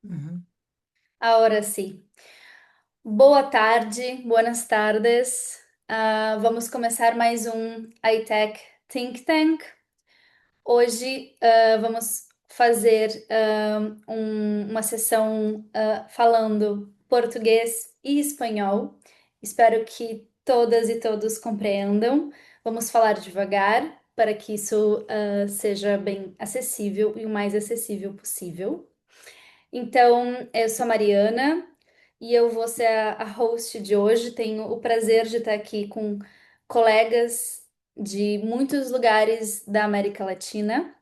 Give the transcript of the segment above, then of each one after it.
Uhum. Ahora sim. Boa tarde, buenas tardes. Vamos começar mais um iTech Think Tank. Hoje vamos fazer uma sessão falando português e espanhol. Espero que todas e todos compreendam. Vamos falar devagar para que isso seja bem acessível e o mais acessível possível. Então, eu sou a Mariana e eu vou ser a host de hoje. Tenho o prazer de estar aqui com colegas de muitos lugares da América Latina.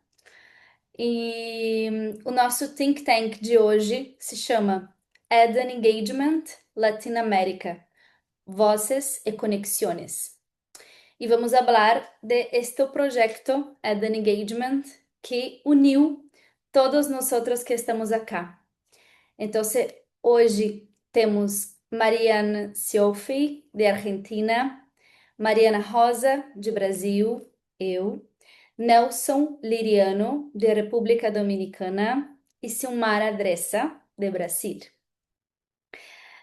E o nosso think tank de hoje se chama Eden Engagement Latinoamérica, Voces e Conexiones. E vamos falar de este projeto Eden Engagement que uniu todos nós outros que estamos acá. Então, hoje temos Mariana Siofi, de Argentina, Mariana Rosa, de Brasil, eu, Nelson Liriano, de República Dominicana, e Silmara Dressa, de Brasil.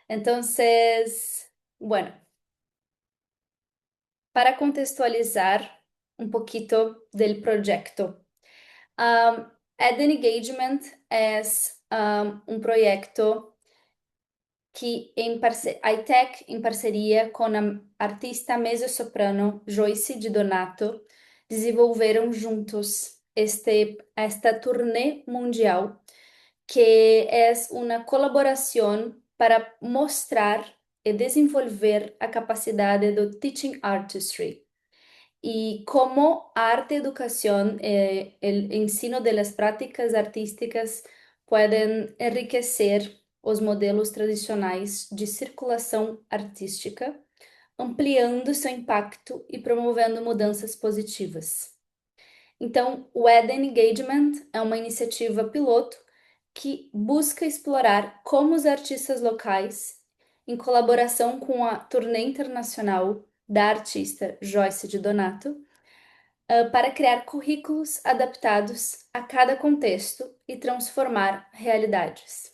Então, bueno, para contextualizar un poquito del proyecto. Eden Engagement es un proyecto que iTech, em parceria com a artista mezzo-soprano Joyce Di Donato, desenvolveram juntos esta turnê mundial, que é uma colaboração para mostrar e desenvolver a capacidade do teaching artistry y cómo arte, educación, el ensino de las prácticas artísticas pueden enriquecer os modelos tradicionais de circulação artística, ampliando seu impacto e promovendo mudanças positivas. Então, o Eden Engagement é uma iniciativa piloto que busca explorar como os artistas locais, em colaboração com a turnê internacional da artista Joyce Di Donato, para criar currículos adaptados a cada contexto e transformar realidades.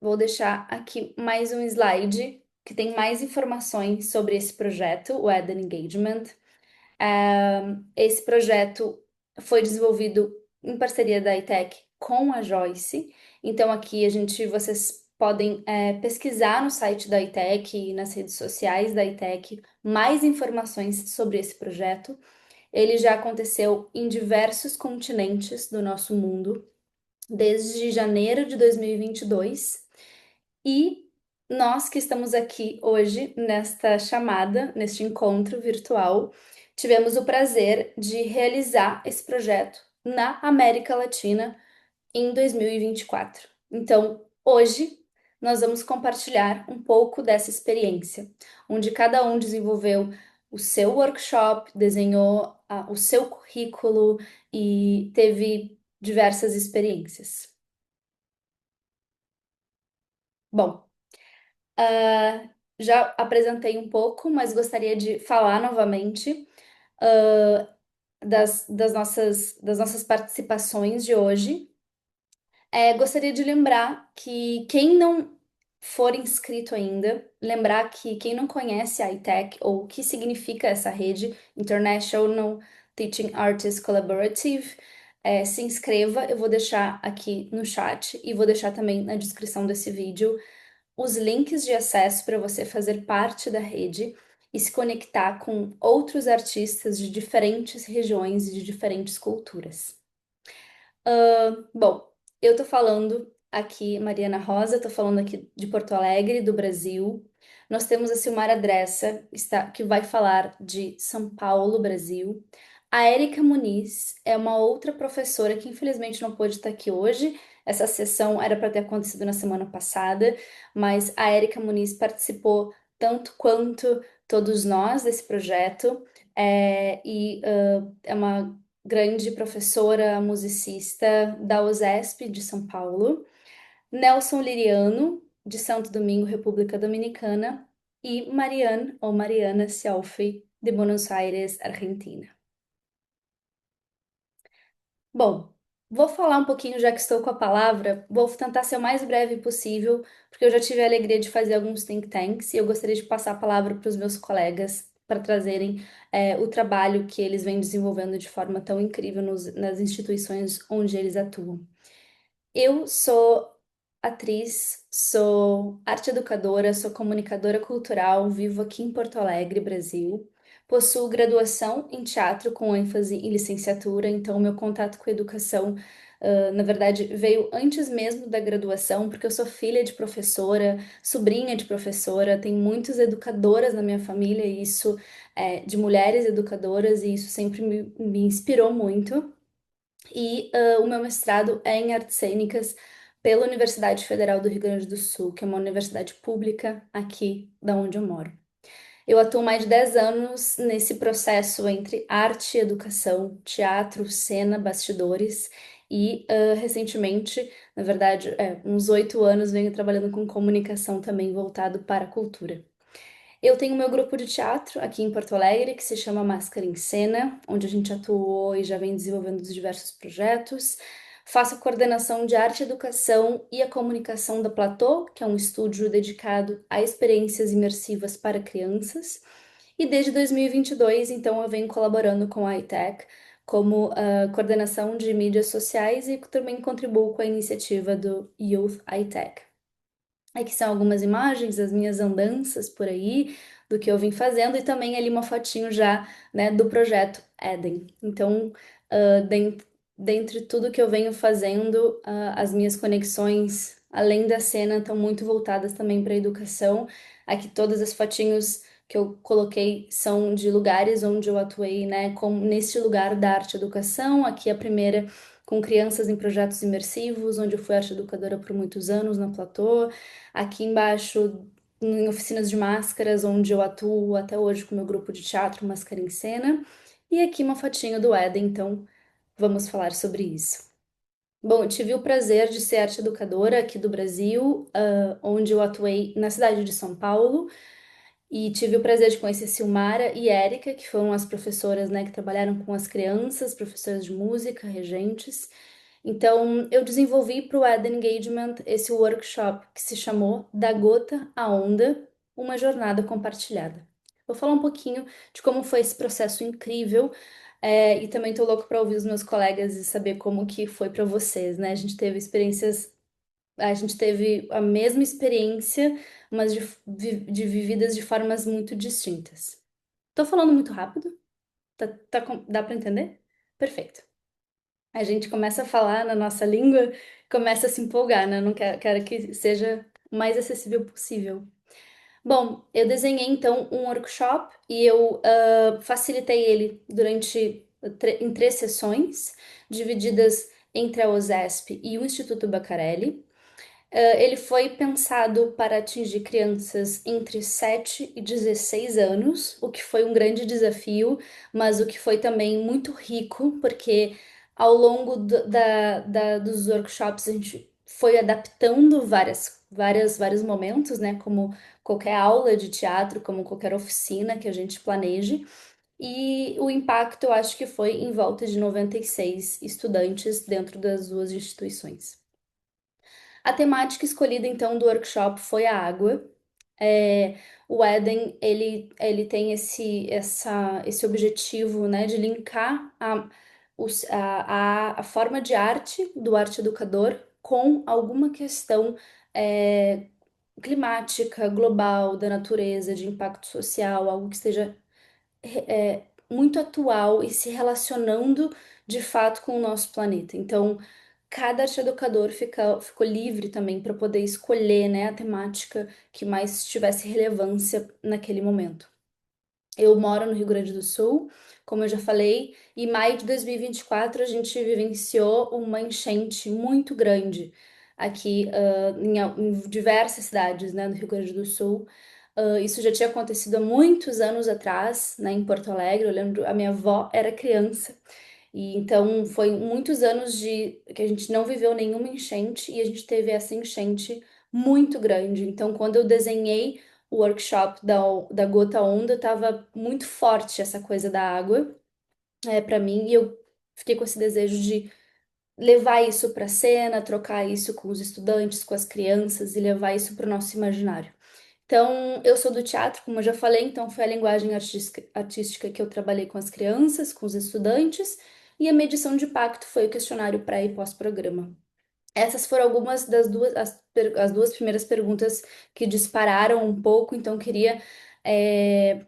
Vou deixar aqui mais um slide que tem mais informações sobre esse projeto, o Eden Engagement. Esse projeto foi desenvolvido em parceria da iTech com a Joyce. Então aqui vocês podem pesquisar no site da iTech e nas redes sociais da iTech mais informações sobre esse projeto. Ele já aconteceu em diversos continentes do nosso mundo, desde janeiro de 2022. E nós que estamos aqui hoje nesta chamada, neste encontro virtual, tivemos o prazer de realizar esse projeto na América Latina em 2024. Então, hoje nós vamos compartilhar um pouco dessa experiência, onde cada um desenvolveu o seu workshop, desenhou o seu currículo e teve diversas experiências. Bom, já apresentei um pouco, mas gostaria de falar novamente ah, das nossas participações de hoje. Gostaria de lembrar que quem não for inscrito ainda, lembrar que quem não conhece a iTech ou o que significa essa rede, International Teaching Artists Collaborative, se inscreva. Eu vou deixar aqui no chat e vou deixar também na descrição desse vídeo os links de acesso para você fazer parte da rede e se conectar com outros artistas de diferentes regiões e de diferentes culturas. Bom, eu tô falando aqui, Mariana Rosa, tô falando aqui de Porto Alegre, do Brasil. Nós temos a Silmara Dressa, que vai falar de São Paulo, Brasil. A Érica Muniz é uma outra professora que infelizmente não pôde estar aqui hoje. Essa sessão era para ter acontecido na semana passada, mas a Érica Muniz participou tanto quanto todos nós desse projeto, é uma grande professora musicista da USESP de São Paulo, Nelson Liriano, de Santo Domingo, República Dominicana, e Mariane ou Mariana Cialfi, de Buenos Aires, Argentina. Bom, Vou falar um pouquinho, já que estou com a palavra, vou tentar ser o mais breve possível, porque eu já tive a alegria de fazer alguns think tanks e eu gostaria de passar a palavra para os meus colegas para trazerem o trabalho que eles vêm desenvolvendo de forma tão incrível nas instituições onde eles atuam. Eu sou atriz, sou arte educadora, sou comunicadora cultural, vivo aqui em Porto Alegre, Brasil. Possuo graduação em teatro com ênfase em licenciatura, então meu contato com a educação, na verdade, veio antes mesmo da graduação, porque eu sou filha de professora, sobrinha de professora, tenho muitas educadoras na minha família, e isso de mulheres educadoras, e isso sempre me inspirou muito. E o meu mestrado é em artes cênicas pela Universidade Federal do Rio Grande do Sul, que é uma universidade pública aqui da onde eu moro. Eu atuo mais de 10 anos nesse processo entre arte, educação, teatro, cena, bastidores e recentemente, na verdade, uns 8 anos venho trabalhando com comunicação também voltado para a cultura. Eu tenho meu grupo de teatro aqui em Porto Alegre, que se chama Máscara em Cena, onde a gente atuou e já vem desenvolvendo diversos projetos. Faço a coordenação de arte e educação e a comunicação da Platô, que é um estúdio dedicado a experiências imersivas para crianças. E desde 2022, então, eu venho colaborando com a iTech como coordenação de mídias sociais e também contribuo com a iniciativa do Youth iTech. Aqui são algumas imagens das minhas andanças por aí, do que eu vim fazendo, e também ali uma fotinho já, né, do projeto Eden. Então, dentre tudo que eu venho fazendo, as minhas conexões, além da cena, estão muito voltadas também para a educação. Aqui todas as fotinhos que eu coloquei são de lugares onde eu atuei, né, como neste lugar da arte e educação. Aqui a primeira com crianças em projetos imersivos, onde eu fui arte educadora por muitos anos na Platô. Aqui embaixo, em oficinas de máscaras, onde eu atuo até hoje com o meu grupo de teatro Máscara em Cena. E aqui uma fotinha do Éden, então vamos falar sobre isso. Bom, eu tive o prazer de ser arte educadora aqui do Brasil, onde eu atuei na cidade de São Paulo, e tive o prazer de conhecer Silmara e Érica, que foram as professoras, né, que trabalharam com as crianças, professoras de música, regentes. Então, eu desenvolvi para o Ed Engagement esse workshop que se chamou Da Gota à Onda, uma jornada compartilhada. Vou falar um pouquinho de como foi esse processo incrível, e também estou louco para ouvir os meus colegas e saber como que foi para vocês, né? A gente teve a mesma experiência, mas de vividas de formas muito distintas. Tô falando muito rápido? Dá para entender? Perfeito. A gente começa a falar na nossa língua, começa a se empolgar, né? Não quero que seja o mais acessível possível. Bom, eu desenhei então um workshop e eu facilitei ele em 3 sessões, divididas entre a OSESP e o Instituto Bacarelli. Ele foi pensado para atingir crianças entre 7 e 16 anos, o que foi um grande desafio, mas o que foi também muito rico, porque ao longo dos workshops a gente foi adaptando vários momentos, né? Como qualquer aula de teatro, como qualquer oficina que a gente planeje. E o impacto eu acho que foi em volta de 96 estudantes dentro das duas instituições. A temática escolhida então do workshop foi a água. É, o Eden ele tem esse objetivo, né, de linkar a forma de arte do arte educador com alguma questão é, climática, global, da natureza, de impacto social, algo que esteja muito atual e se relacionando de fato com o nosso planeta. Então, cada arte educador ficou livre também para poder escolher, né, a temática que mais tivesse relevância naquele momento. Eu moro no Rio Grande do Sul, como eu já falei, e em maio de 2024 a gente vivenciou uma enchente muito grande aqui em diversas cidades, né, no Rio Grande do Sul. Isso já tinha acontecido há muitos anos atrás, né, em Porto Alegre. Eu lembro, a minha avó era criança, e então foi muitos anos de que a gente não viveu nenhuma enchente e a gente teve essa enchente muito grande. Então, quando eu desenhei o workshop da gota onda, tava muito forte essa coisa da água para mim, e eu fiquei com esse desejo de levar isso para a cena, trocar isso com os estudantes, com as crianças e levar isso para o nosso imaginário. Então, eu sou do teatro, como eu já falei, então foi a linguagem artística que eu trabalhei com as crianças, com os estudantes, e a medição de impacto foi o questionário pré e pós-programa. Essas foram algumas das as duas primeiras perguntas que dispararam um pouco, então eu queria é,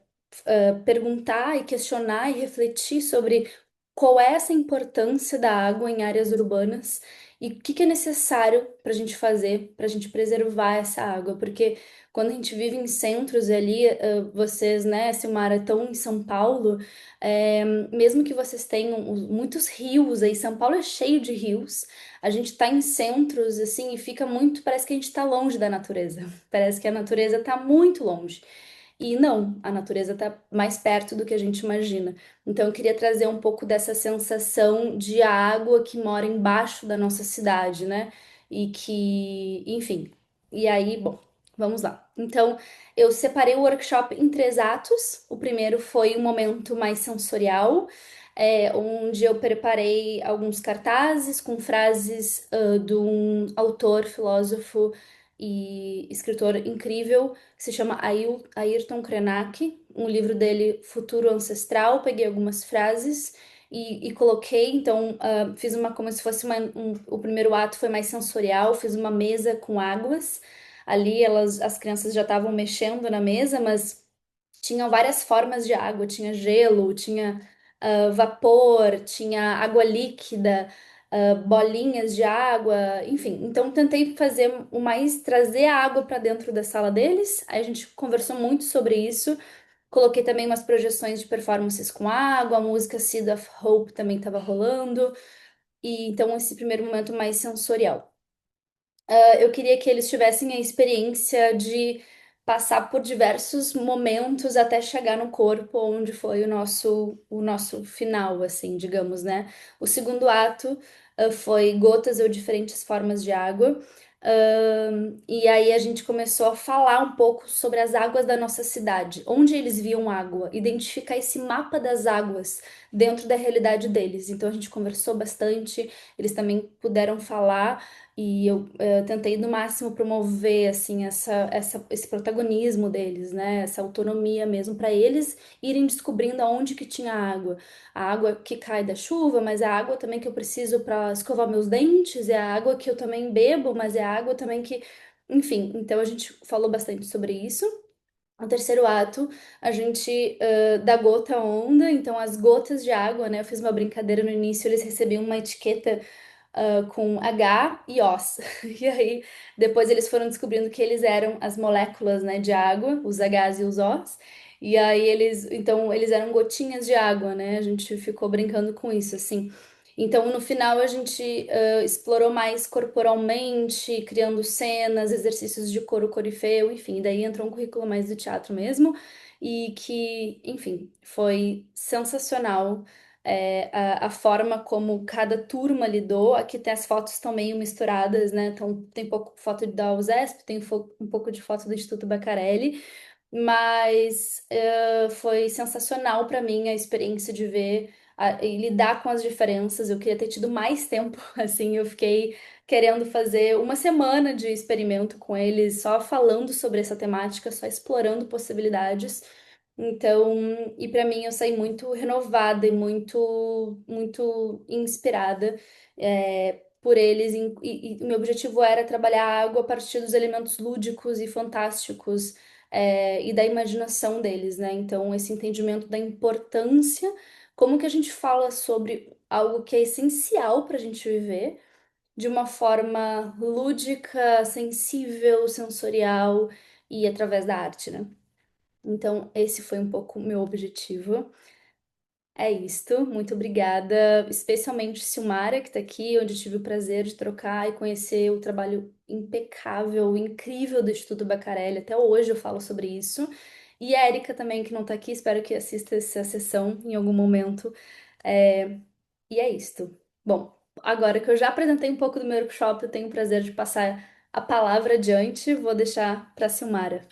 perguntar e questionar e refletir sobre qual é essa importância da água em áreas urbanas e o que que é necessário para a gente fazer para a gente preservar essa água, porque quando a gente vive em centros ali, vocês, né, Silmara, estão em São Paulo, mesmo que vocês tenham muitos rios aí, São Paulo é cheio de rios, a gente está em centros assim e fica muito, parece que a gente está longe da natureza, parece que a natureza está muito longe. E não, a natureza está mais perto do que a gente imagina. Então, eu queria trazer um pouco dessa sensação de água que mora embaixo da nossa cidade, né? E que, enfim. E aí, bom, vamos lá. Então, eu separei o workshop em três atos. O primeiro foi um momento mais sensorial, onde eu preparei alguns cartazes com frases, de um autor, filósofo e escritor incrível que se chama Ayrton Krenak, um livro dele, Futuro Ancestral. Peguei algumas frases e coloquei, então fiz uma como se fosse o primeiro ato foi mais sensorial, fiz uma mesa com águas. Ali as crianças já estavam mexendo na mesa, mas tinham várias formas de água, tinha gelo, tinha vapor, tinha água líquida, bolinhas de água, enfim. Então tentei fazer o mais, trazer a água para dentro da sala deles. Aí a gente conversou muito sobre isso. Coloquei também umas projeções de performances com água, a música Seed of Hope também estava rolando. E então esse primeiro momento mais sensorial. Eu queria que eles tivessem a experiência de passar por diversos momentos até chegar no corpo, onde foi o nosso final, assim, digamos, né? O segundo ato, foi Gotas ou Diferentes Formas de Água. E aí a gente começou a falar um pouco sobre as águas da nossa cidade, onde eles viam água, identificar esse mapa das águas dentro da realidade deles. Então a gente conversou bastante, eles também puderam falar. E eu tentei no máximo promover assim esse protagonismo deles, né? Essa autonomia mesmo para eles irem descobrindo aonde que tinha água. A água que cai da chuva, mas é a água também que eu preciso para escovar meus dentes, é a água que eu também bebo, mas é a água também que, enfim. Então a gente falou bastante sobre isso. O terceiro ato, a gente da gota à onda, então as gotas de água, né? Eu fiz uma brincadeira no início, eles recebiam uma etiqueta com H e Os. E aí, depois eles foram descobrindo que eles eram as moléculas, né, de água, os Hs e os Os. E aí então, eles eram gotinhas de água, né? A gente ficou brincando com isso, assim. Então, no final, a gente explorou mais corporalmente, criando cenas, exercícios de coro corifeu, enfim. Daí entrou um currículo mais do teatro mesmo, e que, enfim, foi sensacional a forma como cada turma lidou. Aqui tem as fotos estão meio misturadas, né? Então tem pouco foto da USESP, tem um pouco de foto do Instituto Bacarelli, mas foi sensacional para mim a experiência de ver e lidar com as diferenças. Eu queria ter tido mais tempo, assim, eu fiquei querendo fazer uma semana de experimento com eles, só falando sobre essa temática, só explorando possibilidades. Então, e para mim eu saí muito renovada e muito inspirada por eles. E o meu objetivo era trabalhar a água a partir dos elementos lúdicos e fantásticos e da imaginação deles, né? Então, esse entendimento da importância, como que a gente fala sobre algo que é essencial para a gente viver de uma forma lúdica, sensível, sensorial e através da arte, né? Então, esse foi um pouco o meu objetivo. É isto. Muito obrigada, especialmente Silmara, que está aqui, onde eu tive o prazer de trocar e conhecer o trabalho impecável, incrível do Instituto Bacarelli. Até hoje eu falo sobre isso. E a Érica também, que não está aqui, espero que assista essa sessão em algum momento. É, E é isto. Bom, agora que eu já apresentei um pouco do meu workshop, eu tenho o prazer de passar a palavra adiante. Vou deixar para Silmara.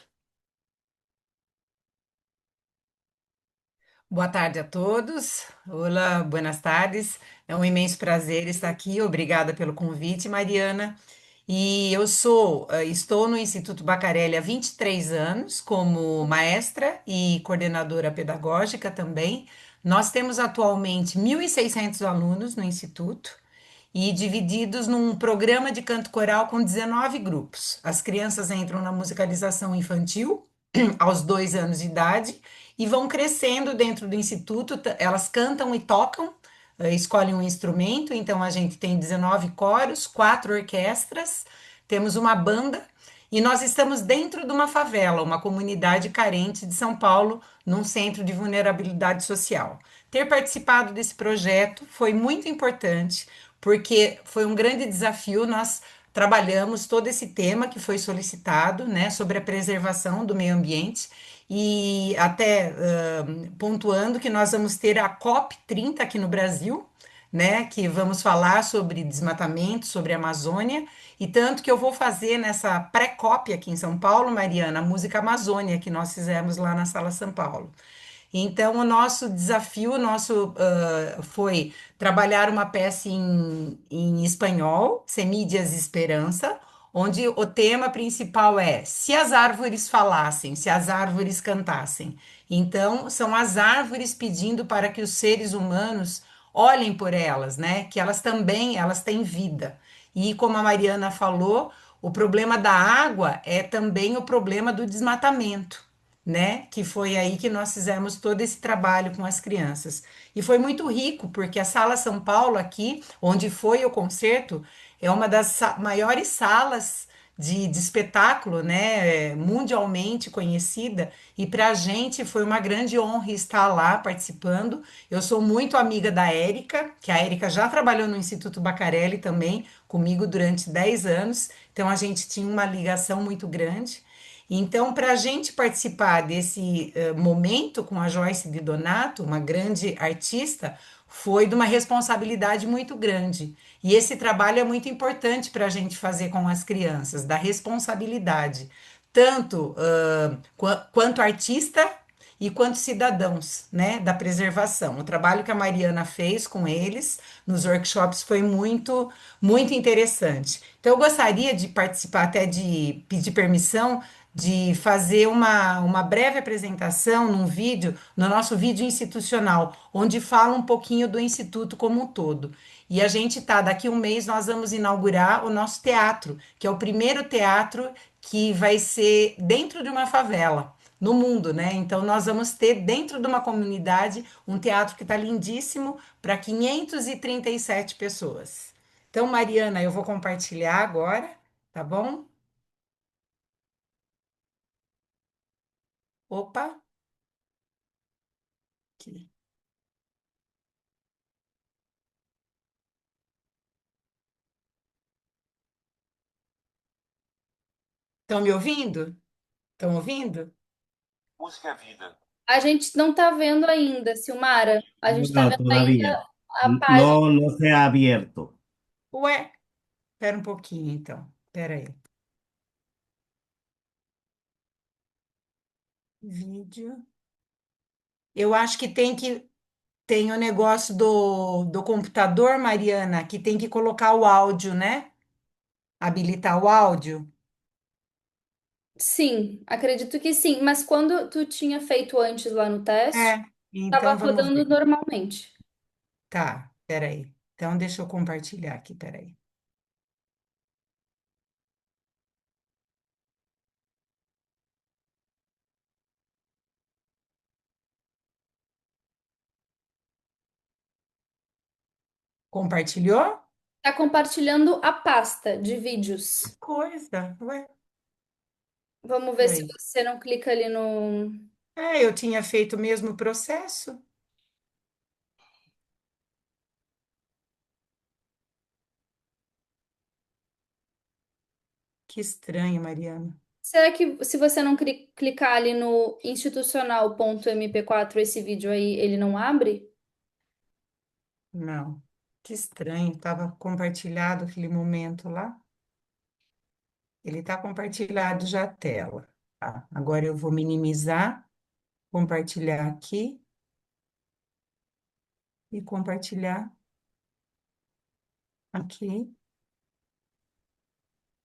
Boa tarde a todos. Olá, buenas tardes. É um imenso prazer estar aqui. Obrigada pelo convite, Mariana. E estou no Instituto Bacarelli há 23 anos, como maestra e coordenadora pedagógica também. Nós temos atualmente 1.600 alunos no Instituto e divididos num programa de canto coral com 19 grupos. As crianças entram na musicalização infantil aos 2 anos de idade e vão crescendo dentro do instituto. Elas cantam e tocam, escolhem um instrumento. Então a gente tem 19 coros, 4 orquestras, temos uma banda. E nós estamos dentro de uma favela, uma comunidade carente de São Paulo, num centro de vulnerabilidade social. Ter participado desse projeto foi muito importante, porque foi um grande desafio. Nós trabalhamos todo esse tema que foi solicitado, né, sobre a preservação do meio ambiente, e até pontuando que nós vamos ter a COP30 aqui no Brasil, né, que vamos falar sobre desmatamento, sobre a Amazônia, e tanto que eu vou fazer nessa pré-COP aqui em São Paulo, Mariana, a música Amazônia, que nós fizemos lá na Sala São Paulo. Então, o nosso desafio, foi trabalhar uma peça em espanhol, Semídias Esperança, onde o tema principal é se as árvores falassem, se as árvores cantassem. Então, são as árvores pedindo para que os seres humanos olhem por elas, né? Que elas também, elas têm vida. E como a Mariana falou, o problema da água é também o problema do desmatamento, né? Que foi aí que nós fizemos todo esse trabalho com as crianças. E foi muito rico, porque a Sala São Paulo, aqui, onde foi o concerto, é uma das maiores salas de espetáculo, né? Mundialmente conhecida. E para a gente foi uma grande honra estar lá participando. Eu sou muito amiga da Érica, que a Érica já trabalhou no Instituto Bacarelli também, comigo durante 10 anos. Então a gente tinha uma ligação muito grande. Então, para a gente participar desse momento com a Joyce de Donato, uma grande artista, foi de uma responsabilidade muito grande. E esse trabalho é muito importante para a gente fazer com as crianças, da responsabilidade, tanto quanto artista e quanto cidadãos, né, da preservação. O trabalho que a Mariana fez com eles nos workshops foi muito, muito interessante. Então, eu gostaria de participar, até de pedir permissão de fazer uma breve apresentação num vídeo, no nosso vídeo institucional, onde fala um pouquinho do Instituto como um todo. E a gente tá, daqui um mês nós vamos inaugurar o nosso teatro, que é o primeiro teatro que vai ser dentro de uma favela no mundo, né? Então nós vamos ter dentro de uma comunidade um teatro que está lindíssimo para 537 pessoas. Então, Mariana, eu vou compartilhar agora, tá bom? Opa, aqui. Estão me ouvindo? Estão ouvindo? Música é vida. A gente não tá vendo ainda, Silmara. A gente tá No, vendo todavía. ainda a página. No se ha abierto. Ué, espera um pouquinho então. Espera aí. Vídeo. Eu acho que tem o negócio do computador, Mariana, que tem que colocar o áudio, né? Habilitar o áudio. Sim, acredito que sim. Mas quando tu tinha feito antes lá no teste, É, então tava vamos rodando ver. normalmente. Tá, espera aí. Então deixa eu compartilhar aqui, espera aí. Compartilhou? Tá compartilhando a pasta de vídeos. Coisa, ué, Vamos ver se peraí. você não clica ali no. É, eu tinha feito o mesmo processo. Que estranho, Mariana. Será que se você não clicar ali no institucional.mp4, esse vídeo aí, ele não abre? Não, que estranho. Estava compartilhado aquele momento lá. Ele está compartilhado já a tela. Tá? Agora eu vou minimizar, compartilhar aqui. e compartilhar. Aqui.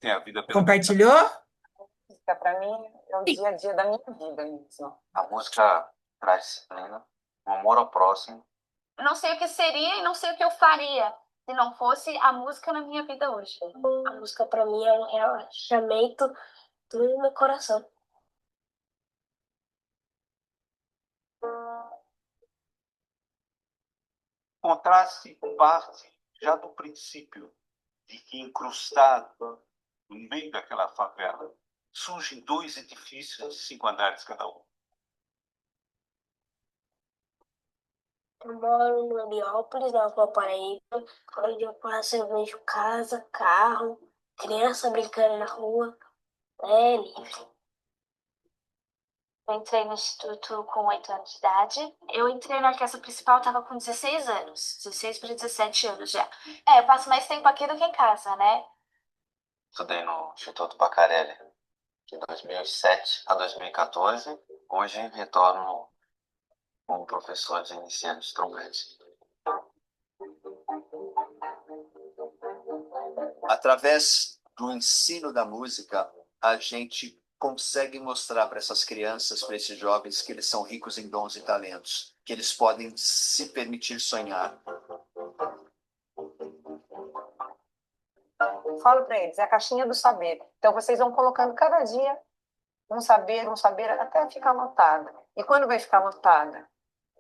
Tem a vida pela Compartilhou? Música, para mim, é o dia a dia da minha vida mesmo. A música traz disciplina, um amor ao próximo. Eu não sei o que seria e não sei o que eu faria se não fosse a música na minha vida hoje. A música para mim é um relaxamento do meu coração. O contraste parte já do princípio de que incrustado no meio daquela favela surgem dois edifícios de 5 andares cada um. Eu moro no Heliópolis, na Rua Paraíba, onde eu passo eu vejo casa, carro, criança brincando na rua. É livre. Eu entrei no instituto com 8 anos de idade. Eu entrei na orquestra principal, estava com 16 anos. 16 para 17 anos já. Eu passo mais tempo aqui do que em casa, né? Estudei no Instituto Bacarelli de 2007 a 2014. Hoje retorno como professor de iniciante de trompete. Através do ensino da música, a gente consegue mostrar para essas crianças, para esses jovens, que eles são ricos em dons e talentos, que eles podem se permitir sonhar. Falo para eles, é a caixinha do saber. Então, vocês vão colocando cada dia um saber, até ficar lotada. E quando vai ficar lotada?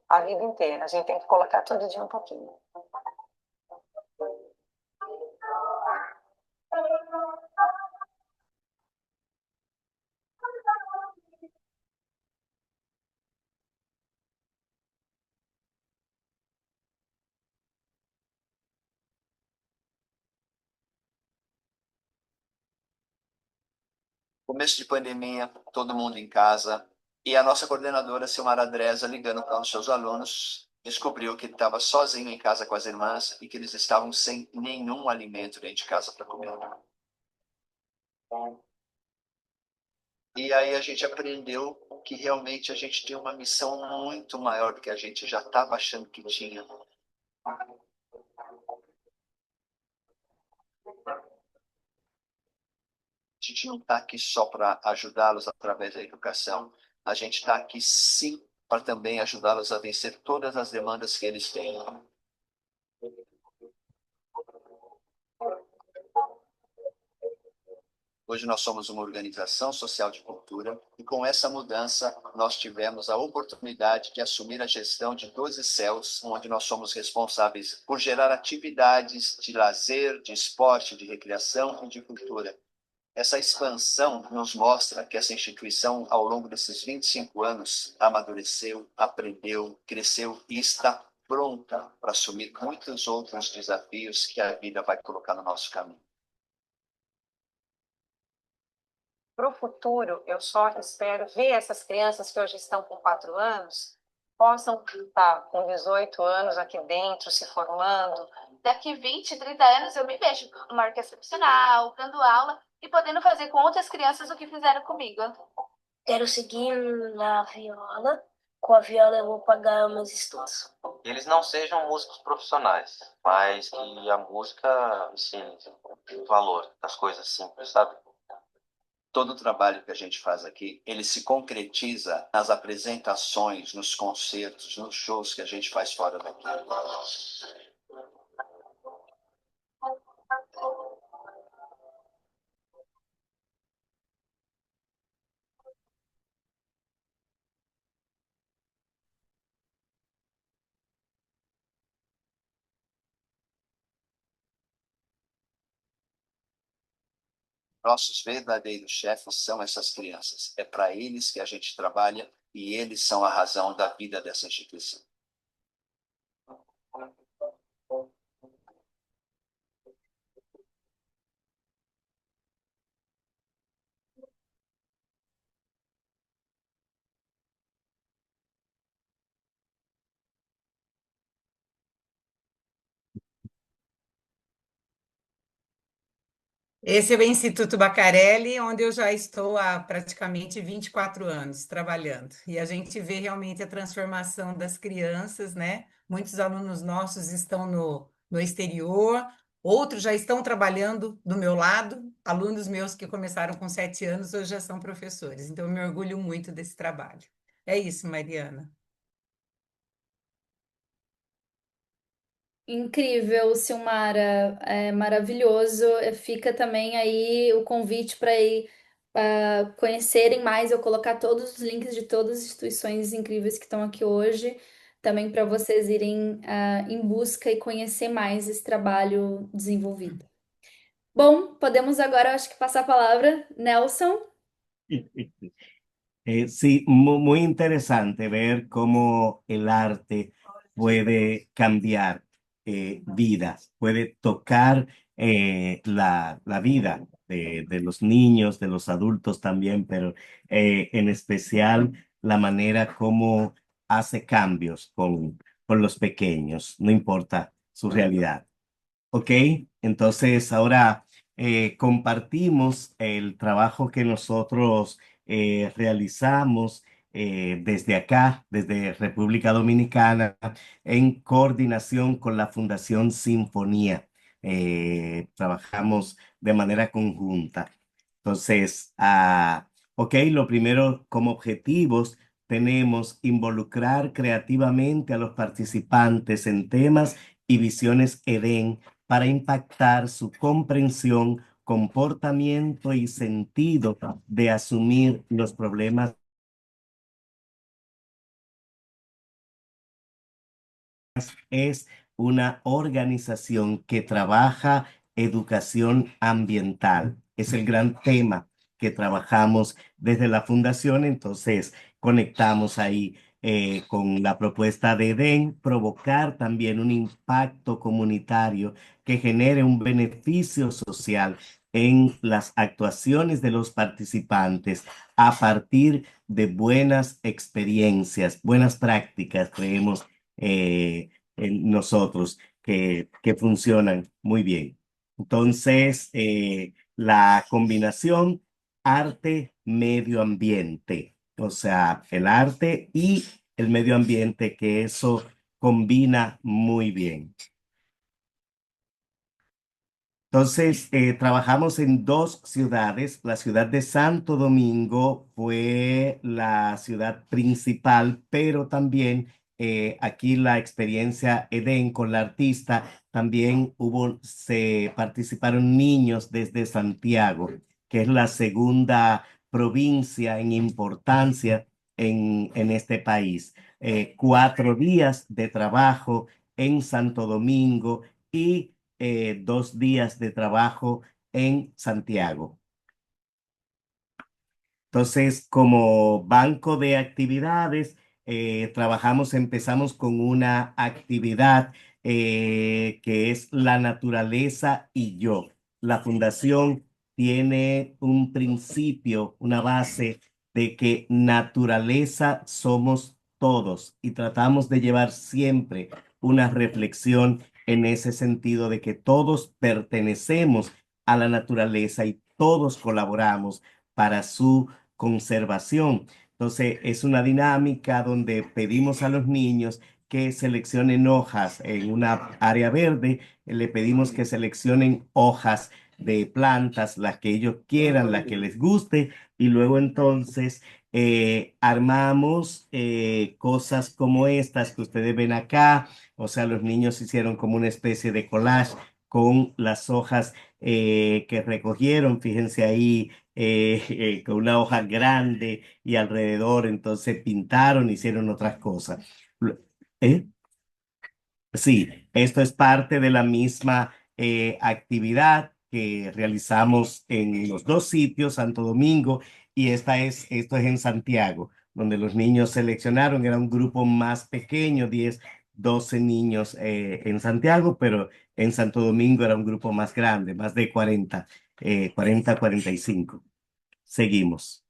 A vida inteira. A gente tem que colocar todo dia um pouquinho. Começo de pandemia, todo mundo em casa, e a nossa coordenadora, Silmara Dresa, ligando para os seus alunos, descobriu que ele estava sozinho em casa com as irmãs e que eles estavam sem nenhum alimento dentro de casa para comer. E aí a gente aprendeu que realmente a gente tem uma missão muito maior do que a gente já estava achando que tinha. A gente não está aqui só para ajudá-los através da educação. A gente está aqui sim para também ajudá-los a vencer todas as demandas que eles têm. Hoje nós somos uma organização social de cultura e com essa mudança nós tivemos a oportunidade de assumir a gestão de 12 CELs, onde nós somos responsáveis por gerar atividades de lazer, de esporte, de recreação e de cultura. Essa expansão nos mostra que essa instituição, ao longo desses 25 anos, amadureceu, aprendeu, cresceu e está pronta para assumir muitos outros desafios que a vida vai colocar no nosso caminho. Para o futuro, eu só espero ver essas crianças que hoje estão com 4 anos, possam estar com 18 anos aqui dentro, se formando. Daqui 20, 30 anos eu me vejo numa orquestra profissional, dando aula e podendo fazer com outras crianças o que fizeram comigo. Quero seguir na viola. Com a viola eu vou pagar meus estudos. Eles não sejam músicos profissionais, mas que a música ensine o valor das coisas simples, sabe? Todo o trabalho que a gente faz aqui, ele se concretiza nas apresentações, nos concertos, nos shows que a gente faz fora daqui. Nossos verdadeiros chefes são essas crianças. É para eles que a gente trabalha e eles são a razão da vida dessa instituição. Esse é o Instituto Bacarelli, onde eu já estou há praticamente 24 anos trabalhando. E a gente vê realmente a transformação das crianças, né? Muitos alunos nossos estão no exterior, outros já estão trabalhando do meu lado. Alunos meus que começaram com 7 anos hoje já são professores. Então, eu me orgulho muito desse trabalho. É isso, Mariana. Incrível, Silmara, é maravilhoso. Fica também aí o convite para ir conhecerem mais. Eu colocar todos os links de todas as instituições incríveis que estão aqui hoje, também para vocês irem em busca e conhecer mais esse trabalho desenvolvido. Bom, podemos agora, acho que passar a palavra, Nelson. Sí, muy interesante ver cómo el arte puede cambiar vidas, puede tocar la vida de los niños, de los adultos también, pero en especial la manera como hace cambios con los pequeños, no importa su realidad. Ok, entonces ahora compartimos el trabajo que nosotros realizamos desde acá, desde República Dominicana, en coordinación con la Fundación Sinfonía. Trabajamos de manera conjunta. Entonces, ok, lo primero como objetivos tenemos involucrar creativamente a los participantes en temas y visiones EDEN para impactar su comprensión, comportamiento y sentido de asumir los problemas. Es una organización que trabaja educación ambiental. Es el gran tema que trabajamos desde la fundación. Entonces, conectamos ahí con la propuesta de EDEN, provocar también un impacto comunitario que genere un beneficio social en las actuaciones de los participantes a partir de buenas experiencias, buenas prácticas, creemos en nosotros que funcionan muy bien. Entonces, la combinación arte-medio ambiente, o sea, el arte y el medio ambiente, que eso combina muy bien. Entonces, trabajamos en dos ciudades. La ciudad de Santo Domingo fue la ciudad principal, pero también aquí la experiencia EDEN con la artista, también se participaron niños desde Santiago, que es la segunda provincia en importancia en este país. 4 días de trabajo en Santo Domingo y 2 días de trabajo en Santiago. Entonces, como banco de actividades, empezamos con una actividad que es la naturaleza y yo. La fundación tiene un principio, una base de que naturaleza somos todos y tratamos de llevar siempre una reflexión en ese sentido de que todos pertenecemos a la naturaleza y todos colaboramos para su conservación. Entonces, es una dinámica donde pedimos a los niños que seleccionen hojas en una área verde, le pedimos que seleccionen hojas de plantas, las que ellos quieran, las que les guste, y luego entonces armamos cosas como estas que ustedes ven acá, o sea, los niños hicieron como una especie de collage con las hojas que recogieron, fíjense ahí, con una hoja grande y alrededor, entonces pintaron, hicieron otras cosas. ¿Eh? Sí, esto es parte de la misma actividad que realizamos en los dos sitios, Santo Domingo, y esto es en Santiago, donde los niños seleccionaron, era un grupo más pequeño, 10, 12 niños en Santiago, pero en Santo Domingo era un grupo más grande, más de 40, 45. Seguimos.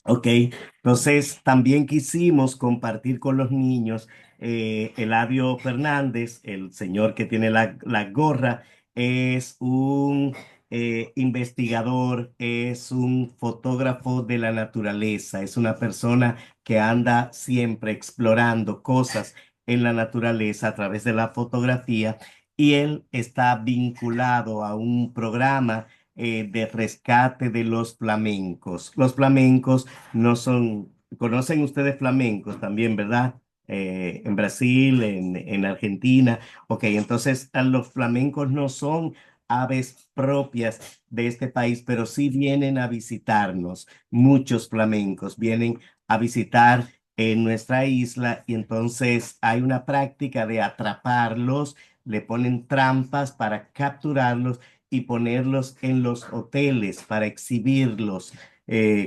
Ok, entonces también quisimos compartir con los niños. Eladio Fernández, el señor que tiene la gorra, es un investigador, es un fotógrafo de la naturaleza, es una persona que anda siempre explorando cosas en la naturaleza a través de la fotografía y él está vinculado a un programa de rescate de los flamencos. Los flamencos no son, conocen ustedes flamencos también, ¿verdad? En Brasil, en Argentina. Ok, entonces los flamencos no son aves propias de este país, pero sí vienen a visitarnos. Muchos flamencos vienen a visitar en nuestra isla y entonces hay una práctica de atraparlos, le ponen trampas para capturarlos y ponerlos en los hoteles para exhibirlos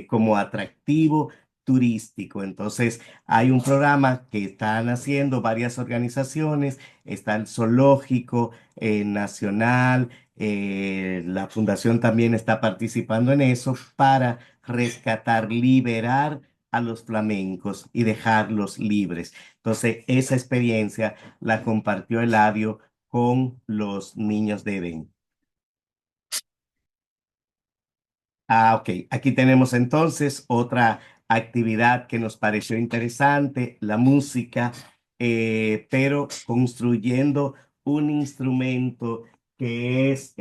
como atractivo turístico. Entonces, hay un programa que están haciendo varias organizaciones, está el Zoológico Nacional, la Fundación también está participando en eso para rescatar, liberar a los flamencos y dejarlos libres. Entonces, esa experiencia la compartió Eladio con los niños de Edén. Ah, ok. Aquí tenemos entonces otra actividad que nos pareció interesante, la música, pero construyendo un instrumento que es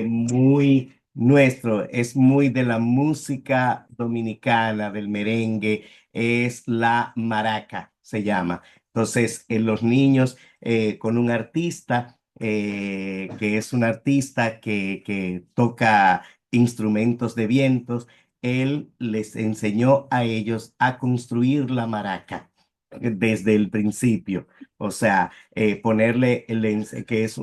muy nuestro, es muy de la música dominicana, del merengue, es la maraca, se llama. Entonces, los niños con un artista, que es un artista que toca instrumentos de vientos, él les enseñó a ellos a construir la maraca desde el principio. O sea, ponerle que es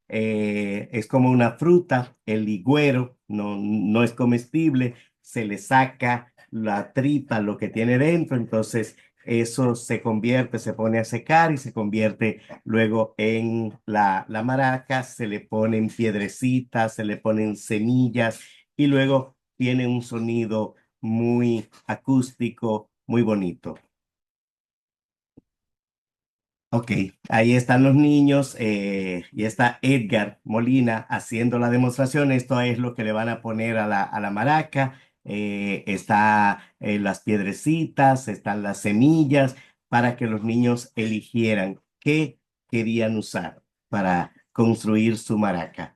es como una fruta, el higüero, no es comestible, se le saca la tripa, lo que tiene dentro, entonces eso se convierte, se pone a secar y se convierte luego en la maraca, se le ponen piedrecitas, se le ponen semillas y luego tiene un sonido muy acústico, muy bonito. Ok, ahí están los niños y está Edgar Molina haciendo la demostración. Esto es lo que le van a poner a la maraca. Está las piedrecitas, están las semillas para que los niños eligieran qué querían usar para construir su maraca.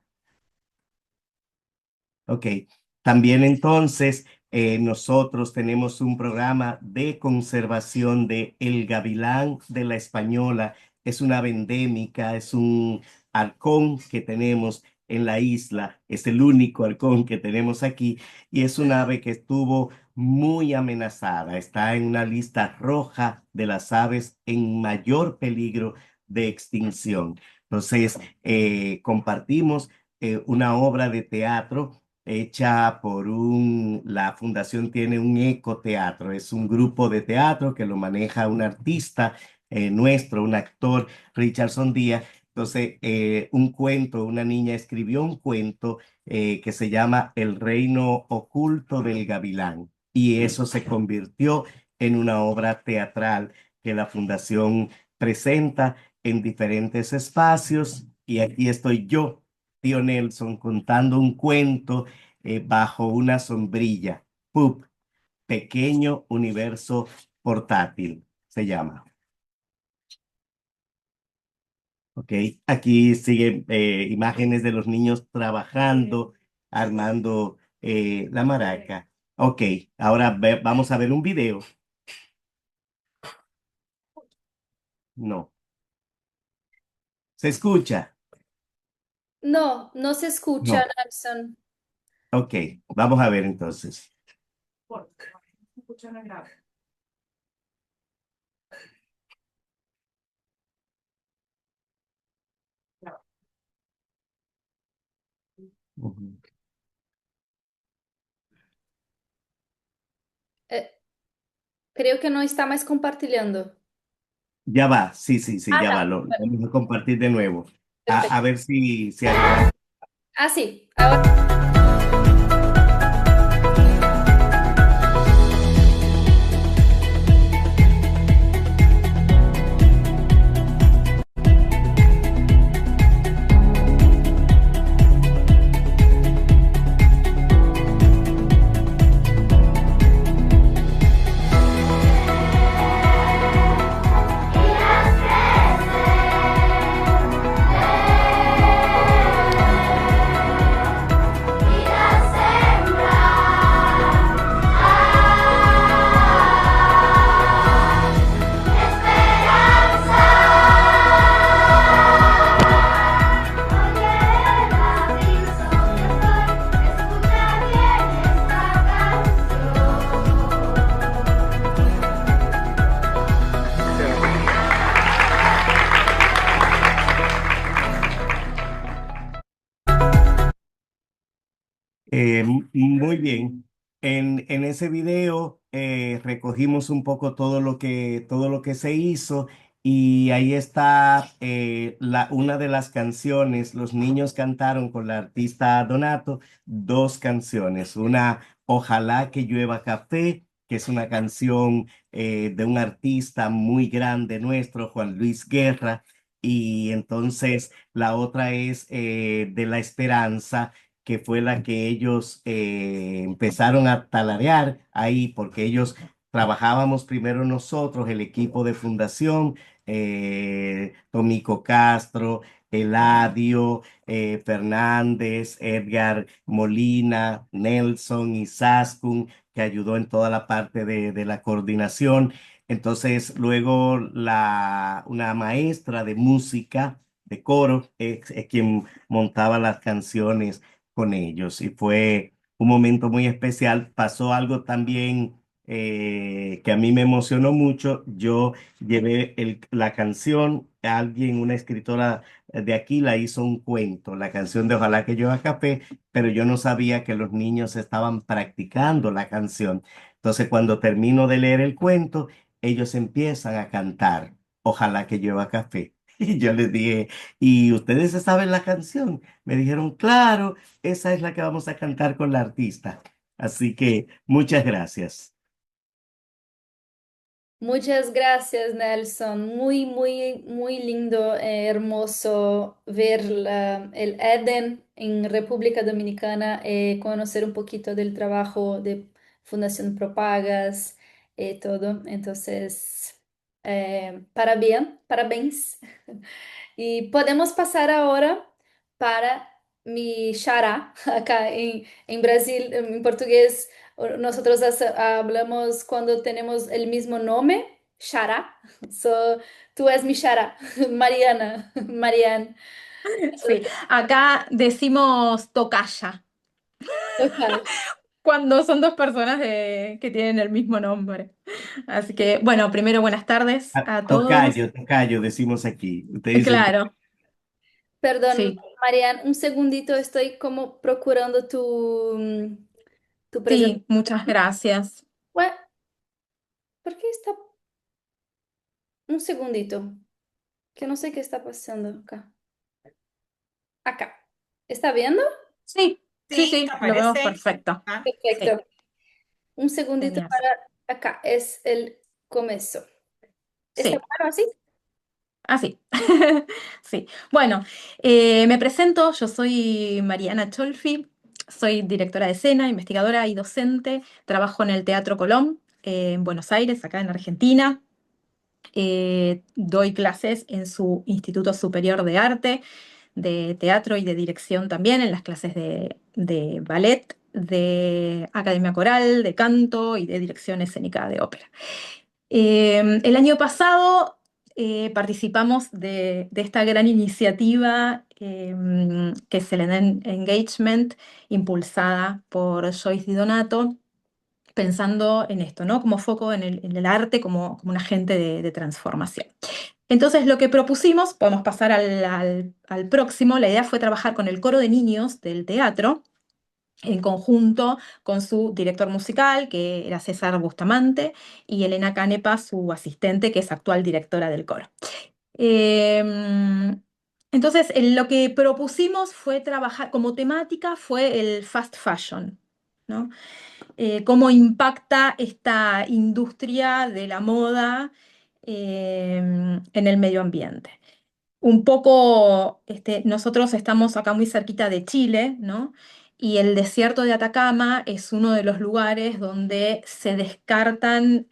Ok, también entonces nosotros tenemos un programa de conservación de el gavilán de la Española. Es una ave endémica, es un halcón que tenemos en la isla, es el único halcón que tenemos aquí y es un ave que estuvo muy amenazada. Está en una lista roja de las aves en mayor peligro de extinción. Entonces, compartimos una obra de teatro hecha por la fundación tiene un ecoteatro, es un grupo de teatro que lo maneja un artista nuestro, un actor, Richardson Díaz. Entonces, un cuento, una niña escribió un cuento que se llama El reino oculto del gavilán y eso se convirtió en una obra teatral que la fundación presenta en diferentes espacios y aquí estoy yo, tío Nelson, contando un cuento bajo una sombrilla. PUP, Pequeño Universo Portátil, se llama. Ok, aquí siguen imágenes de los niños trabajando, armando la maraca. Ok, ahora vamos a ver un video. No. ¿Se escucha? No, no se escucha, No. Nelson. Ok, vamos a ver entonces. Ujú. Eh, creo que no está más compartilhando. Ya va, sí, Ah, ya va, no. lo vamos a compartir de nuevo. Perfecto. A ver si hay... Ah, sí. Ahora. Muy bien. En ese video recogimos un poco todo lo que se hizo y ahí está una de las canciones. Los niños cantaron con la artista Donato dos canciones. Una, Ojalá que llueva café, que es una canción de un artista muy grande nuestro, Juan Luis Guerra. Y entonces la otra es de La Esperanza, que fue la que ellos empezaron a talarear ahí, porque ellos trabajábamos primero nosotros, el equipo de fundación, Tomico Castro, Eladio, Fernández, Edgar Molina, Nelson Izaskun, que ayudó en toda la parte de la coordinación. Entonces, luego una maestra de música, de coro, es quien montaba las canciones con ellos y fue un momento muy especial. Pasó algo también que a mí me emocionó mucho. Yo llevé la canción, alguien, una escritora de aquí la hizo un cuento, la canción de Ojalá que llueva café, pero yo no sabía que los niños estaban practicando la canción. Entonces, cuando termino de leer el cuento, ellos empiezan a cantar Ojalá que llueva café. Y yo les dije, ¿y ustedes se saben la canción? Me dijeron, claro, esa es la que vamos a cantar con la artista. Así que muchas gracias. Muchas gracias, Nelson. Muy, muy, muy lindo, hermoso ver el Eden en República Dominicana, conocer un poquito del trabajo de Fundación Propagas, todo. Entonces, parabéns. Y podemos pasar ahora para mi xará. Acá en Brasil, en portugués, nosotros hablamos cuando tenemos el mismo nombre, xará. So, tú es mi xará, Mariana, Marianne. Sí, acá decimos tocaya Ok. cuando son dos personas que tienen el mismo nombre. Así que, bueno, primero buenas tardes Ah, a todos. tocayo, tocayo, decimos aquí. Ustedes dicen, Claro, Perdón, sí, Marianne, un segundito, estoy como procurando tu presentación. sí, muchas gracias. ¿Por qué está? Un segundito, que no sé qué está pasando acá. Acá. ¿Está viendo? Sí, sí, Sí, ¿te sí, lo vemos aparece? perfecto. Ah, Sí, Perfecto. Un segundito genial. para acá. Es el comienzo. ¿Está Sí. claro así? Ah, sí. Sí. Bueno, me presento, yo soy Mariana Cholfi, soy directora de escena, investigadora y docente, trabajo en el Teatro Colón, en Buenos Aires, acá en Argentina. Doy clases en su Instituto Superior de Arte, de teatro y de dirección también, en las clases de ballet, de academia coral, de canto y de dirección escénica de ópera. El año pasado participamos de esta gran iniciativa que es el Engagement, impulsada por Joyce Di Donato, pensando en esto, ¿no? Como foco en el arte como un agente de transformación. Entonces, lo que propusimos, podemos pasar al próximo, la idea fue trabajar con el coro de niños del teatro en conjunto con su director musical, que era César Bustamante, y Elena Canepa, su asistente, que es actual directora del coro. Entonces, lo que propusimos fue trabajar, como temática fue el fast fashion, ¿no? Cómo impacta esta industria de la moda en el medio ambiente. Un poco, nosotros estamos acá muy cerquita de Chile, ¿no? Y el desierto de Atacama es uno de los lugares donde se descartan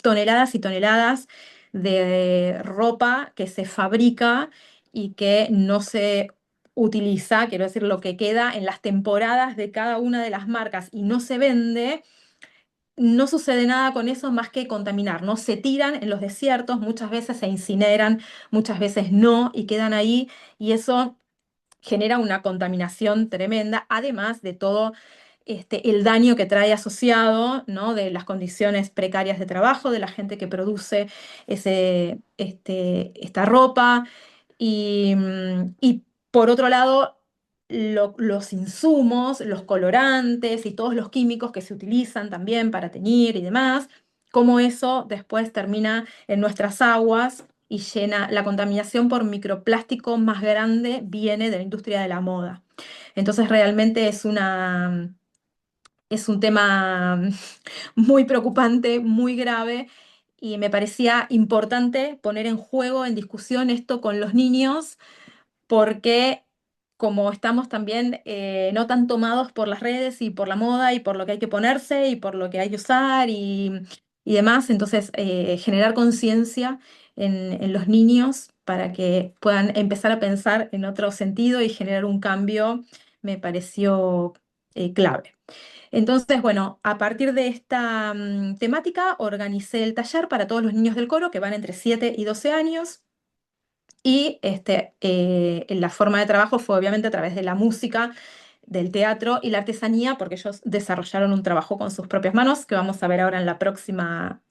toneladas y toneladas de ropa que se fabrica y que no se utiliza, quiero decir, lo que queda en las temporadas de cada una de las marcas y no se vende. No sucede nada con eso más que contaminar, ¿no? Se tiran en los desiertos, muchas veces se incineran, muchas veces no, y quedan ahí, y eso genera una contaminación tremenda, además de todo el daño que trae asociado, ¿no? De las condiciones precarias de trabajo, de la gente que produce esta ropa, y por otro lado, los insumos, los colorantes y todos los químicos que se utilizan también para teñir y demás, cómo eso después termina en nuestras aguas y llena, la contaminación por microplástico más grande viene de la industria de la moda. Entonces realmente es un tema muy preocupante, muy grave, y me parecía importante poner en juego, en discusión esto con los niños, porque como estamos también no tan tomados por las redes y por la moda y por lo que hay que ponerse y por lo que hay que usar y demás, entonces generar conciencia en los niños para que puedan empezar a pensar en otro sentido y generar un cambio me pareció clave. Entonces, bueno, a partir de esta temática organicé el taller para todos los niños del coro que van entre 7 y 12 años. Y la forma de trabajo fue obviamente a través de la música, del teatro y la artesanía, porque ellos desarrollaron un trabajo con sus propias manos, que vamos a ver ahora en la próxima.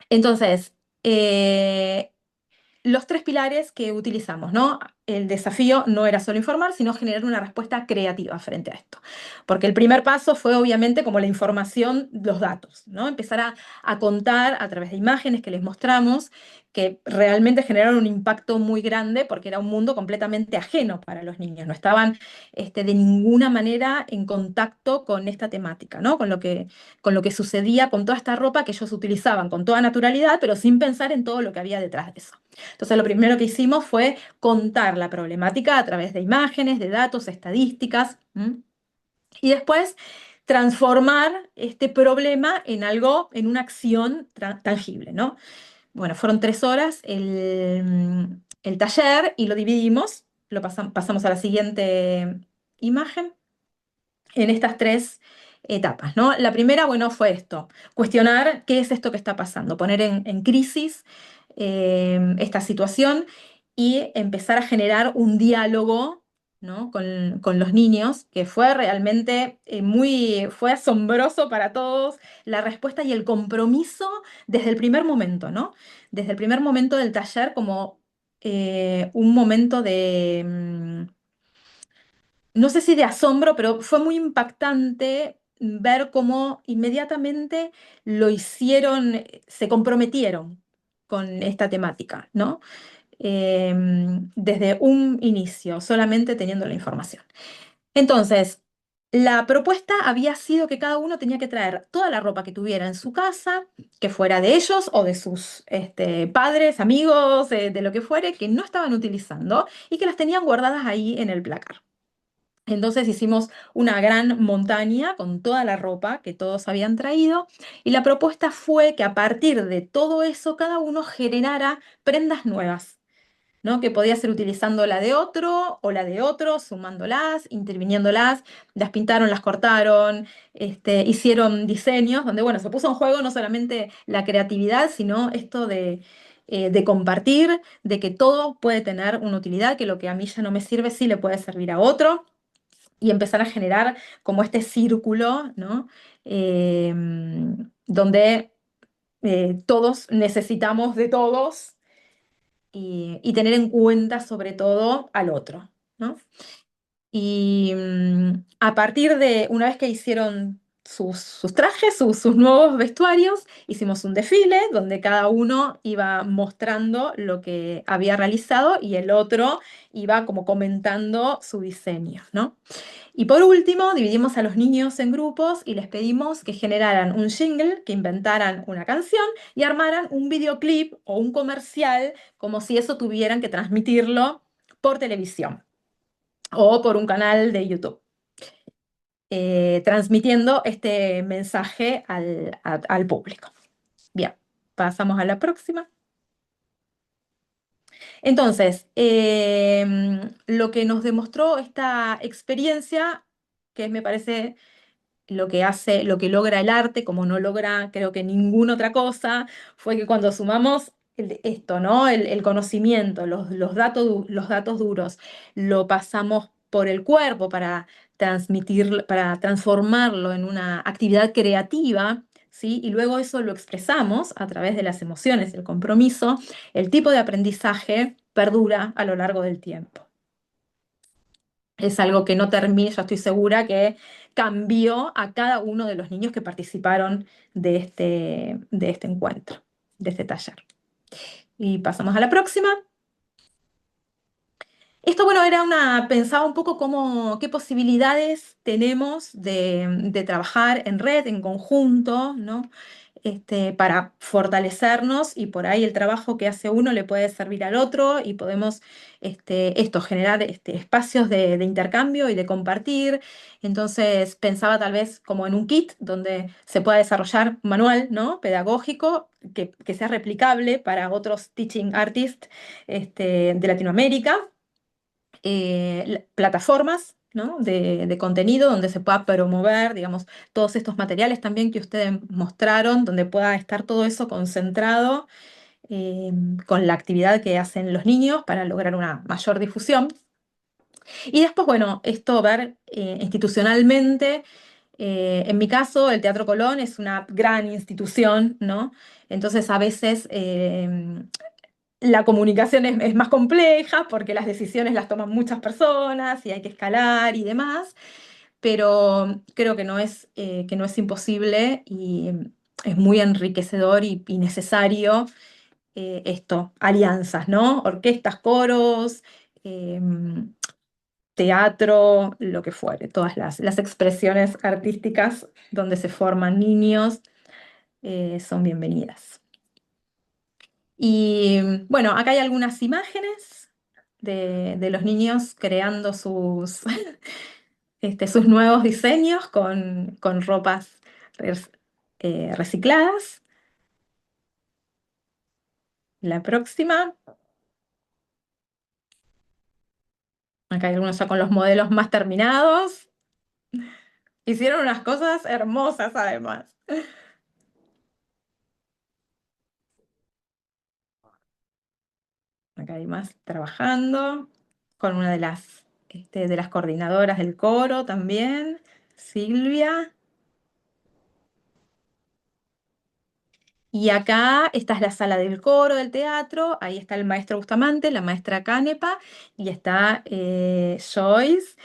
Entonces, los tres pilares que utilizamos, ¿no? El desafío no era solo informar, sino generar una respuesta creativa frente a esto. Porque el primer paso fue obviamente como la información, los datos, ¿no? Empezar a contar a través de imágenes que les mostramos, que realmente generaron un impacto muy grande porque era un mundo completamente ajeno para los niños. No estaban de ninguna manera en contacto con esta temática, ¿no? Con lo que sucedía con toda esta ropa que ellos utilizaban con toda naturalidad, pero sin pensar en todo lo que había detrás de eso. Entonces, lo primero que hicimos fue contar la problemática a través de imágenes, de datos, estadísticas, y después transformar este problema en algo, en una acción tangible, ¿no? Bueno, fueron 3 horas el taller y lo dividimos, pasamos a la siguiente imagen en estas 3 etapas, ¿no? La primera, bueno, fue esto, cuestionar qué es esto que está pasando, poner en crisis esta situación y empezar a generar un diálogo, ¿no? con los niños, que fue realmente fue asombroso para todos la respuesta y el compromiso desde el primer momento, ¿no? Desde el primer momento del taller como un momento de no sé si de asombro, pero fue muy impactante ver cómo inmediatamente lo hicieron, se comprometieron con esta temática, ¿no? Desde un inicio, solamente teniendo la información. Entonces, la propuesta había sido que cada uno tenía que traer toda la ropa que tuviera en su casa, que fuera de ellos o de sus padres, amigos, de lo que fuere, que no estaban utilizando y que las tenían guardadas ahí en el placar. Entonces hicimos una gran montaña con toda la ropa que todos habían traído y la propuesta fue que a partir de todo eso cada uno generara prendas nuevas, ¿no? Que podía ser utilizando la de otro o la de otro, sumándolas, interviniéndolas, las pintaron, las cortaron, hicieron diseños donde, bueno, se puso en juego no solamente la creatividad, sino esto de compartir, de que todo puede tener una utilidad, que lo que a mí ya no me sirve sí le puede servir a otro y empezar a generar como este círculo, ¿no? Eh, donde todos necesitamos de todos y tener en cuenta sobre todo al otro, ¿no? Y a partir de, una vez que hicieron sus trajes, sus nuevos vestuarios, hicimos un desfile donde cada uno iba mostrando lo que había realizado y el otro iba como comentando su diseño, ¿no? Y por último, dividimos a los niños en grupos y les pedimos que generaran un jingle, que inventaran una canción y armaran un videoclip o un comercial como si eso tuvieran que transmitirlo por televisión o por un canal de YouTube, transmitiendo este mensaje al público. Bien, pasamos a la próxima. Entonces, lo que nos demostró esta experiencia, que me parece lo que hace, lo que logra el arte, como no logra, creo que ninguna otra cosa, fue que cuando sumamos esto, ¿no? El conocimiento, los datos duros, lo pasamos por el cuerpo para transmitir, para transformarlo en una actividad creativa, ¿sí? Y luego eso lo expresamos a través de las emociones, el compromiso, el tipo de aprendizaje perdura a lo largo del tiempo. es algo que no termine, yo estoy segura que cambió a cada uno de los niños que participaron de este encuentro, de este taller. Y pasamos a la próxima. Esto, bueno, pensaba un poco qué posibilidades tenemos de trabajar en red, en conjunto, ¿no? Para fortalecernos y por ahí el trabajo que hace uno le puede servir al otro y podemos generar espacios de intercambio y de compartir. Entonces pensaba tal vez como en un kit donde se pueda desarrollar un manual, ¿no? Pedagógico que sea replicable para otros teaching artists de Latinoamérica, plataformas, ¿no? de contenido donde se pueda promover, digamos, todos estos materiales también que ustedes mostraron, donde pueda estar todo eso concentrado eh, con la actividad que hacen los niños para lograr una mayor difusión. Y después, bueno, esto ver institucionalmente. En mi caso, el Teatro Colón es una gran institución, ¿no? Entonces, a veces la comunicación es más compleja porque las decisiones las toman muchas personas y hay que escalar y demás, pero creo que no es imposible y es muy enriquecedor y necesario alianzas, ¿no? Orquestas, coros, teatro, lo que fuere, todas las expresiones artísticas donde se forman niños son bienvenidas. Y bueno, acá hay algunas imágenes de los niños creando sus nuevos diseños con ropas res- recicladas. La próxima, acá hay algunos ya con los modelos más terminados. Hicieron unas cosas hermosas además. Acá hay más trabajando con una de las coordinadoras del coro también, Silvia. Y acá esta es la sala del coro del teatro, ahí está el maestro Bustamante, la maestra Canepa, y está Joyce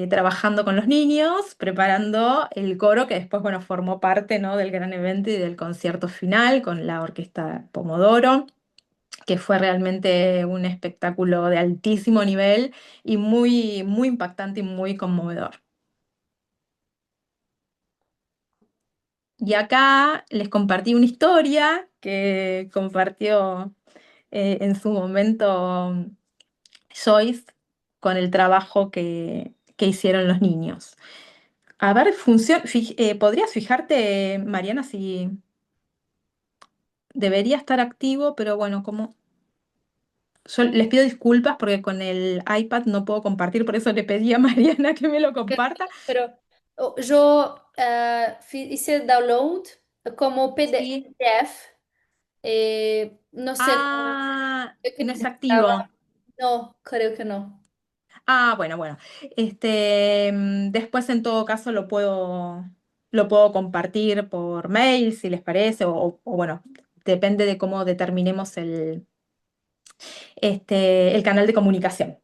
trabajando con los niños, preparando el coro que después, bueno, formó parte, ¿no? del gran evento y del concierto final con la orquesta Pomodoro, que fue realmente un espectáculo de altísimo nivel y muy, muy impactante y muy conmovedor. Y acá les compartí una historia que compartió en su momento Joyce con el trabajo que hicieron los niños. A ver, ¿podrías fijarte, Mariana, si debería estar activo, pero bueno, como yo les pido disculpas porque con el iPad no puedo compartir, por eso le pedí a Mariana que me lo comparta. Pero yo hice download como Sí. PDF. No sé, Ah, creo que no es necesitaba. activo. No, creo que no. Ah, bueno, bueno. Después en todo caso lo puedo compartir por mail, si les parece, o bueno, depende de cómo determinemos el canal de comunicación.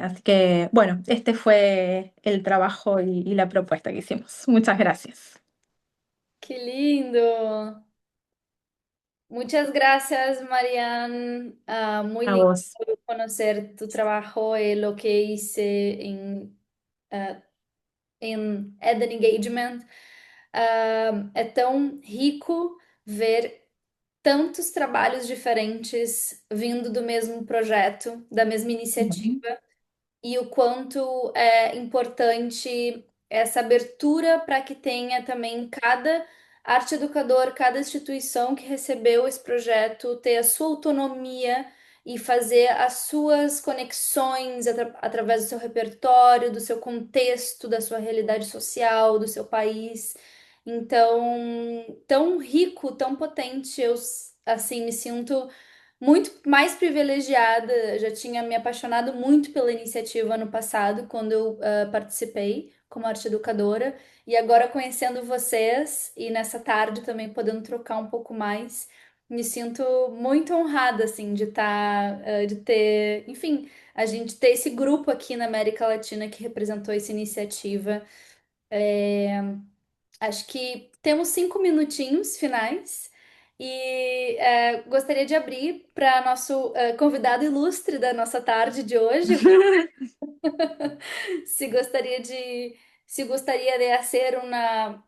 Así que, bueno, este fue el trabajo y la propuesta que hicimos. Muchas gracias. Qué lindo. Muchas gracias, Marian. Muy A lindo vos. conocer tu trabajo y lo que hice ah, em Eden Engagement. É tão rico ver tantos trabalhos diferentes vindo do mesmo projeto, da mesma Ujú. iniciativa, e o quanto é importante essa abertura para que tenha também cada arte educador, cada instituição que recebeu esse projeto ter a sua autonomia e fazer as suas conexões através do seu repertório, do seu contexto, da sua realidade social, do seu país. Então, tão rico, tão potente, eu assim me sinto muito mais privilegiada. Já tinha me apaixonado muito pela iniciativa ano passado, quando eu participei como arte educadora, e agora conhecendo vocês e nessa tarde também podendo trocar um pouco mais. Me sinto muito honrada, assim, de estar, de ter, enfim, a gente ter esse grupo aqui na América Latina que representou essa iniciativa. É, acho que temos 5 minutinhos finais e gostaria de abrir para nosso convidado ilustre da nossa tarde de hoje, se gostaria de, se gostaria de fazer uma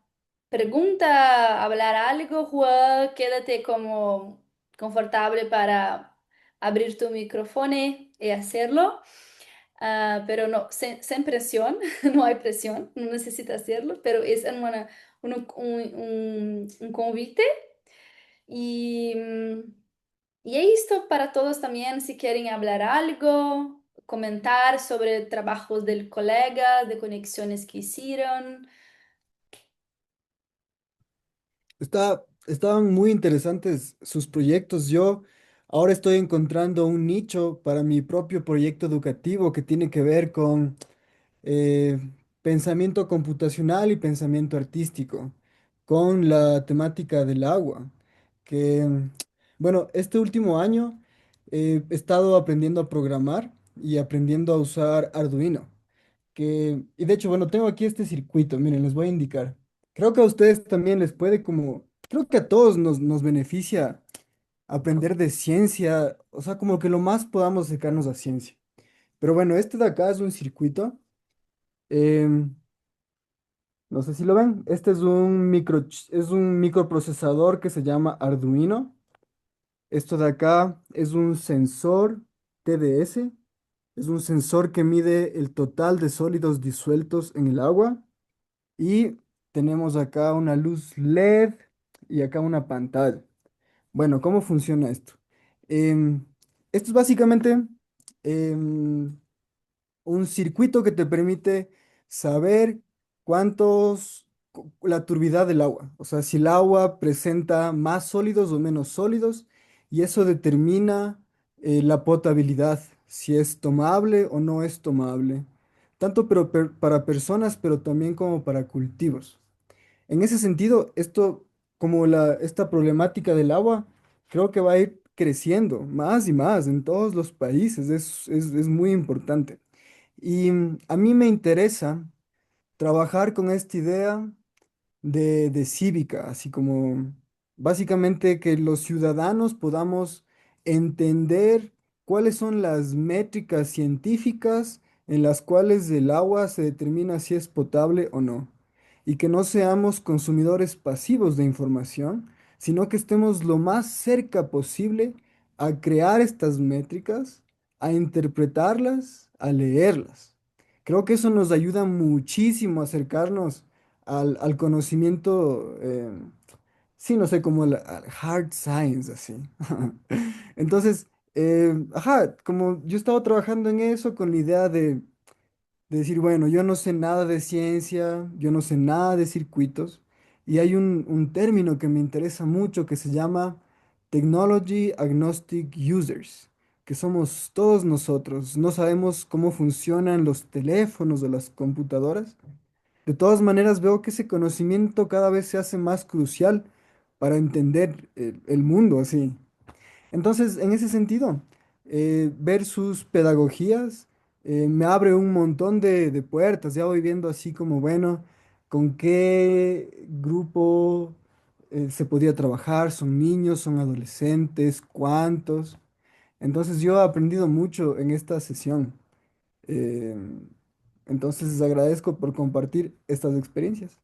pergunta, hablar algo, Juan, quédate como confortable para abrir tu micrófono y hacerlo. Pero no, sin presión, no hay presión, no necesitas hacerlo, pero es un convite. Y, y esto para todos también, si quieren hablar algo, comentar sobre trabajos del colega, de conexiones que hicieron. Estaban muy interesantes sus proyectos. Yo ahora estoy encontrando un nicho para mi propio proyecto educativo que tiene que ver con eh, pensamiento computacional y pensamiento artístico, con la temática del agua. Que, bueno, este último año he estado aprendiendo a programar y aprendiendo a usar Arduino y de hecho, bueno, tengo aquí este circuito, miren, les voy a indicar. Creo que a ustedes también les puede como, creo que a todos nos beneficia aprender de ciencia, o sea, como que lo más podamos acercarnos a ciencia. Pero bueno, este de acá es un circuito, em, no sé si lo ven, este es es un microprocesador que se llama Arduino. Esto de acá es un sensor TDS, es un sensor que mide el total de sólidos disueltos en el agua. Y tenemos acá una luz LED y acá una pantalla. Bueno, ¿cómo funciona esto? Em, Esto es básicamente em, un circuito que te permite saber la turbidez del agua. O sea, si el agua presenta más sólidos o menos sólidos, y eso determina la potabilidad, si es tomable o no es tomable, tanto para personas, pero también como para cultivos. En ese sentido, esta problemática del agua, creo que va a ir creciendo más y más en todos los países. Es muy importante. Y a mí me interesa trabajar con esta idea de cívica, así como básicamente que los ciudadanos podamos entender cuáles son las métricas científicas en las cuales el agua se determina si es potable o no, y que no seamos consumidores pasivos de información, sino que estemos lo más cerca posible a crear estas métricas, a interpretarlas, a leerlas. Creo que eso nos ayuda muchísimo a acercarnos al conocimiento, sí, no sé, como al hard science, así. Entonces, ajá, como yo estaba trabajando en eso con la idea de decir, bueno, yo no sé nada de ciencia, yo no sé nada de circuitos, y hay un término que me interesa mucho que se llama Technology Agnostic Users, que somos todos nosotros, no sabemos cómo funcionan los teléfonos o las computadoras. De todas maneras, veo que ese conocimiento cada vez se hace más crucial para entender el mundo así. Entonces, en ese sentido, ver sus pedagogías me abre un montón de puertas. Ya voy viendo así como, bueno, con qué grupo se podía trabajar, son niños, son adolescentes, cuántos. Entonces, yo he aprendido mucho en esta sesión. Eh, entonces, les agradezco por compartir estas experiencias.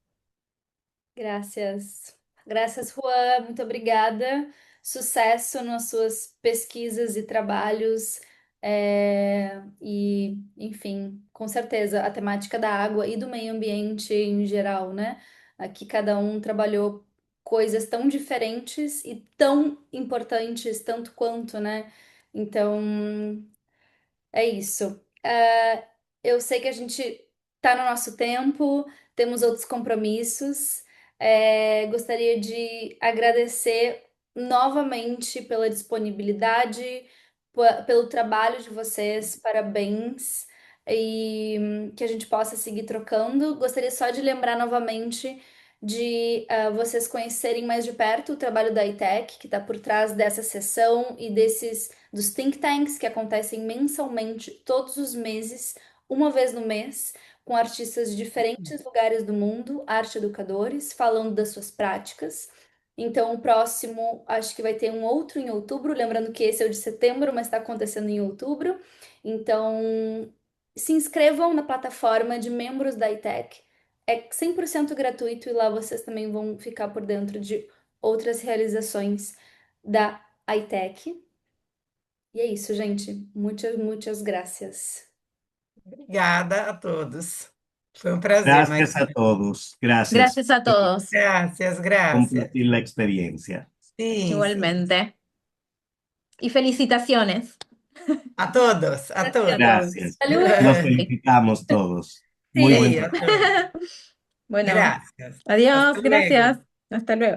Graças. Graças, Juan. Muito obrigada. Sucesso nas suas pesquisas e trabalhos. E, enfim, com certeza, a temática da água e do meio ambiente em geral, né? Aqui cada um trabalhou coisas tão diferentes e tão importantes, tanto quanto, né? Então, é isso. Eu sei que a gente está no nosso tempo, temos outros compromissos. Gostaria de agradecer novamente pela disponibilidade, pelo trabalho de vocês, parabéns, e que a gente possa seguir trocando. Gostaria só de lembrar novamente. de vocês conhecerem mais de perto o trabalho da ITEC, que está por trás dessa sessão e dos think tanks que acontecem mensalmente, todos os meses, uma vez no mês, com artistas de diferentes lugares do mundo, arte educadores, falando das suas práticas. Então, o próximo, acho que vai ter um outro em outubro, lembrando que esse é o de setembro, mas está acontecendo em outubro. Então, se inscrevam na plataforma de membros da ITEC. É 100% gratuito e lá vocês também vão ficar por dentro de outras realizações da ITEC. E é isso, gente. Muitas, muitas graças. Obrigada a todos. Foi um prazer, Gracias a Mariana. todos. Gracias Gracias a por todos, Graças, graças. compartir la experiencia. Sim, sim. igualmente. Y felicitaciones. A todos, a todos. Gracias. Salud. Nos felicitamos todos. Sí. Muy Sí, buen a todos. Bueno, Gracias. adiós, Hasta luego. gracias. Hasta luego.